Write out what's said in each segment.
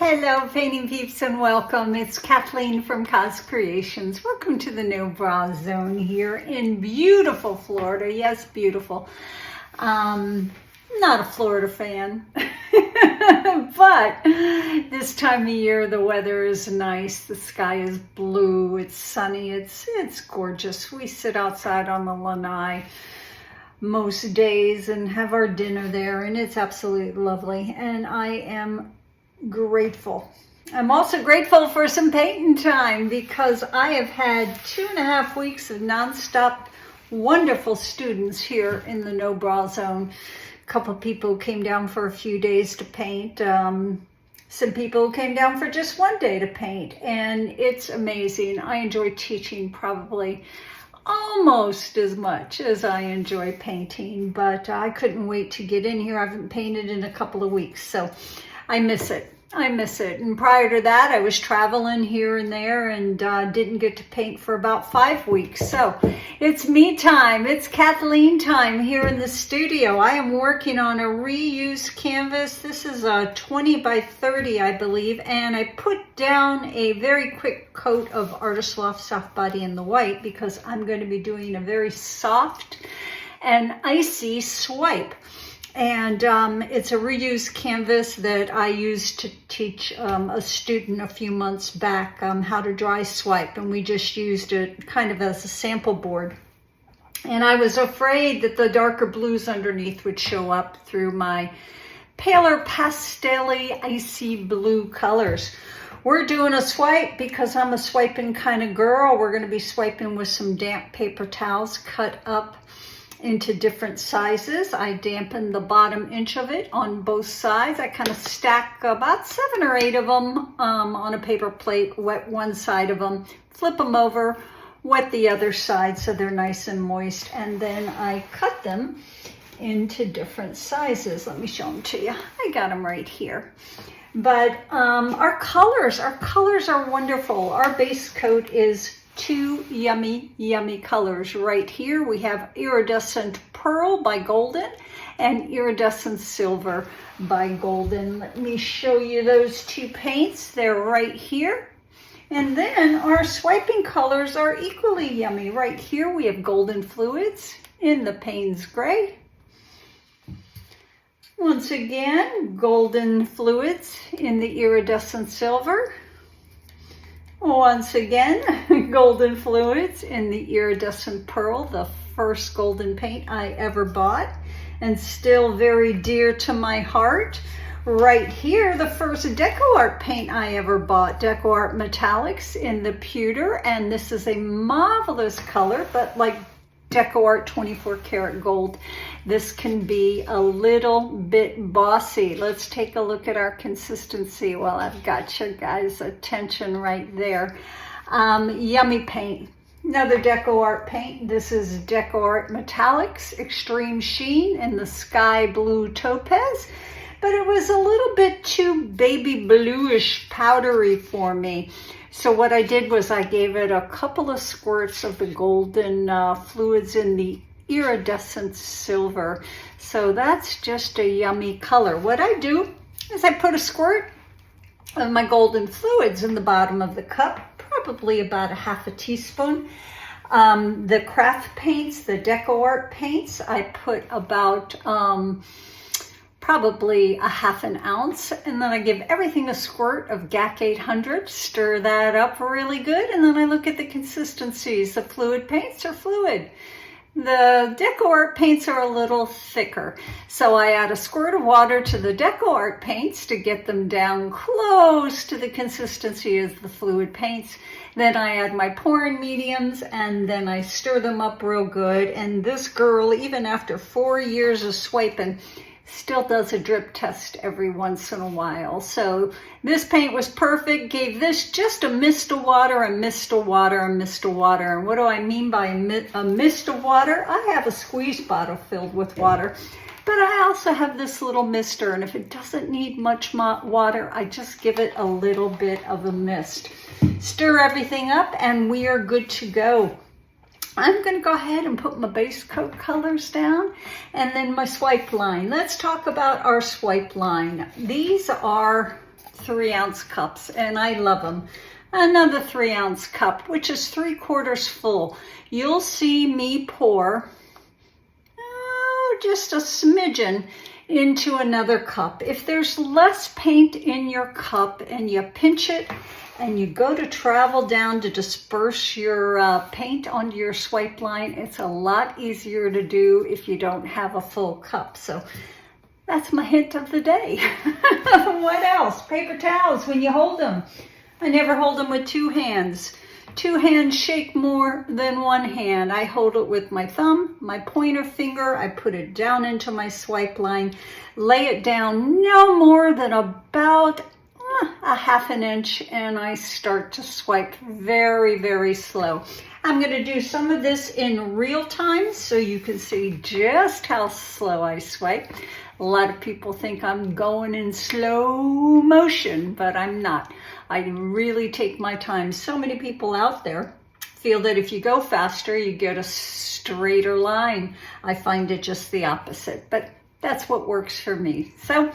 Hello, painting peeps, and welcome. It's Kathleen from Cos Creations. Welcome to the No Bra Zone here in beautiful Florida. Yes, beautiful. Not a Florida fan, but this time of year the weather is nice. The sky is blue. It's sunny. It's gorgeous. We sit outside on the lanai most days and have our dinner there, and it's absolutely lovely. And I am grateful. I'm also grateful for some painting time because I have had 2.5 weeks of nonstop wonderful students here in the No Bra Zone. A couple of people came down for a few days to paint. Some people came down for just one day to paint, and it's amazing. I enjoy teaching probably almost as much as I enjoy painting, but I couldn't wait to get in here. I haven't painted in a couple of weeks, so I miss it. And prior to that, I was traveling here and there and didn't get to paint for about 5 weeks. So it's me time. It's Kathleen time here in the studio. I am working on a reused canvas. This is a 20 by 30, I believe. And I put down a very quick coat of Artist Loft Soft Body in the white because I'm going to be doing a very soft and icy swipe. And it's a reused canvas that I used to teach a student a few months back how to dry swipe, and we just used it kind of as a sample board. And I was afraid that the darker blues underneath would show up through my paler pastel-y icy blue colors. We're doing a swipe because I'm a swiping kind of girl. We're going to be swiping with some damp paper towels cut up into different sizes. I dampened the bottom inch of it on both sides. I kind of stack about 7 or 8 of them on a paper plate, wet one side of them, flip them over, wet the other side so they're nice and moist, and then I cut them into different sizes. Let me show them to you. I got them right here. But our colors are wonderful. Our base coat is 2 yummy colors. Right here we have Iridescent Pearl by Golden and Iridescent Silver by Golden. Let me show you those 2 paints. They're right here. And then our swiping colors are equally yummy. Right here we have Golden Fluids in the Payne's Gray. Once again, Golden Fluids in the Iridescent Silver. Once again, Golden Fluids in the Iridescent Pearl, the first golden paint I ever bought and still very dear to my heart. Right here, the first DecoArt paint I ever bought, DecoArt Metallics in the pewter, and this is a marvelous color, but like DecoArt 24 karat gold, this can be a little bit bossy. Let's take a look at our consistency. Well, I've got your guys' attention right there. Yummy paint. Another DecoArt paint. This is DecoArt Metallics Extreme Sheen in the Sky Blue Topaz, but it was a little bit too baby bluish powdery for me. So what I did was I gave it a couple of squirts of the golden fluids in the Iridescent Silver. So that's just a yummy color. What I do is I put a squirt of my golden fluids in the bottom of the cup, probably about a half a teaspoon. The craft paints, the DecoArt paints, I put about probably a half an ounce, and then I give everything a squirt of GAC 800, stir that up really good, and then I look at the consistencies. The fluid paints are fluid. The DecoArt paints are a little thicker, so I add a squirt of water to the DecoArt paints to get them down close to the consistency as the fluid paints. Then I add my pouring mediums, and then I stir them up real good, and this girl, even after 4 years of swiping, still does a drip test every once in a while. So this paint was perfect. Gave this just a mist of water, a mist of water, a mist of water. And what do I mean by a mist of water? I have a squeeze bottle filled with water, but I also have this little mister, and if it doesn't need much water, I just give it a little bit of a mist. Stir everything up, and we are good to go. I'm going to go ahead and put my base coat colors down and then my swipe line. Let's talk about our swipe line. These are 3-ounce cups, and I love them. Another 3-ounce cup, which is 3/4 full. You'll see me pour just a smidgen into another cup. If there's less paint in your cup and you pinch it and you go to travel down to disperse your paint onto your swipe line, it's a lot easier to do if you don't have a full cup. So that's my hint of the day. What else? Paper towels when you hold them. I never hold them with 2 hands. 2 hands shake more than 1 hand. I hold it with my thumb, my pointer finger. I put it down into my swipe line, lay it down no more than about a 1/2 inch, and I start to swipe very, very slow. I'm going to do some of this in real time so you can see just how slow I swipe. A lot of people think I'm going in slow motion, but I'm not. I really take my time. So many people out there feel that if you go faster, you get a straighter line. I find it just the opposite, but that's what works for me. So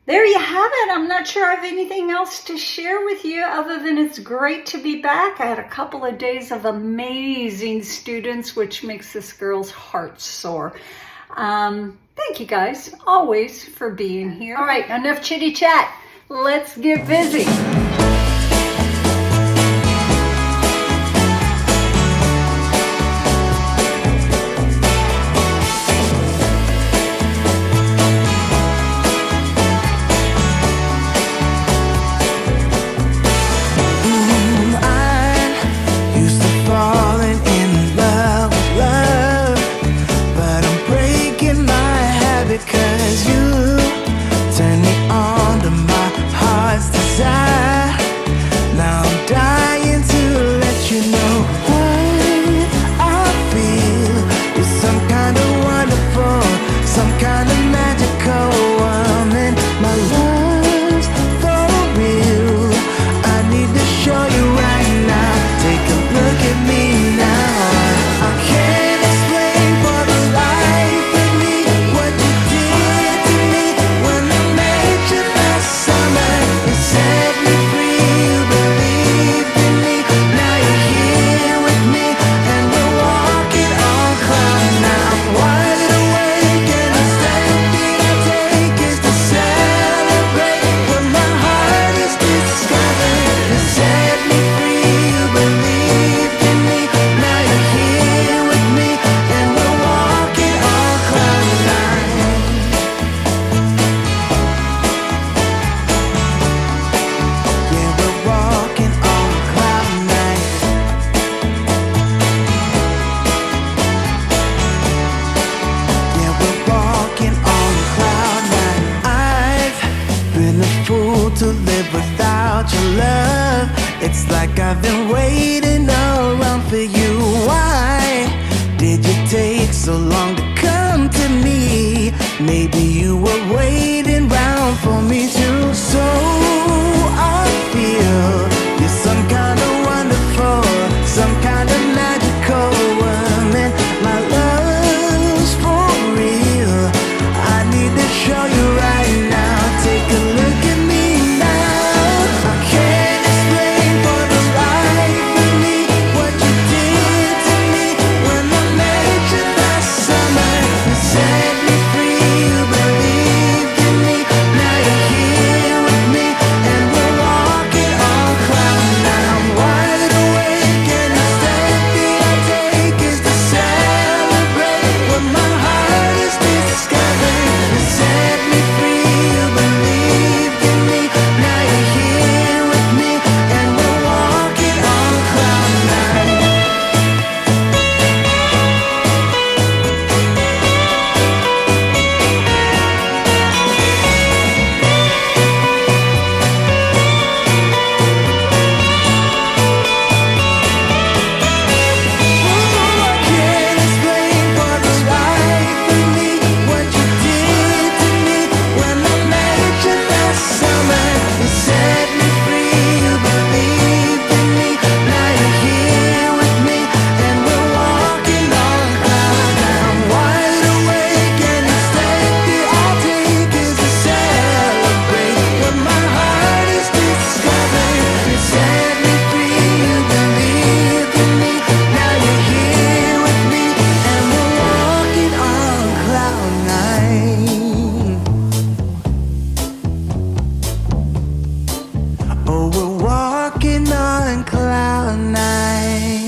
there you have it. I'm not sure I have anything else to share with you other than it's great to be back. I had a couple of days of amazing students, which makes this girl's heart soar. Thank you guys always for being here. All right, enough chitty chat. Let's get busy. It's like I've been waiting around for you. Why did you take so long to come to me? Maybe you were waiting around for me too. So I feel you're some kind of wonderful, some kind of magical woman. My love's for real. I need to show you right now. Take a look at me now. I can't explain for the life of me what you did to me when I met you last summer. You set me free, you believed in me. Now you're here on cloud nine.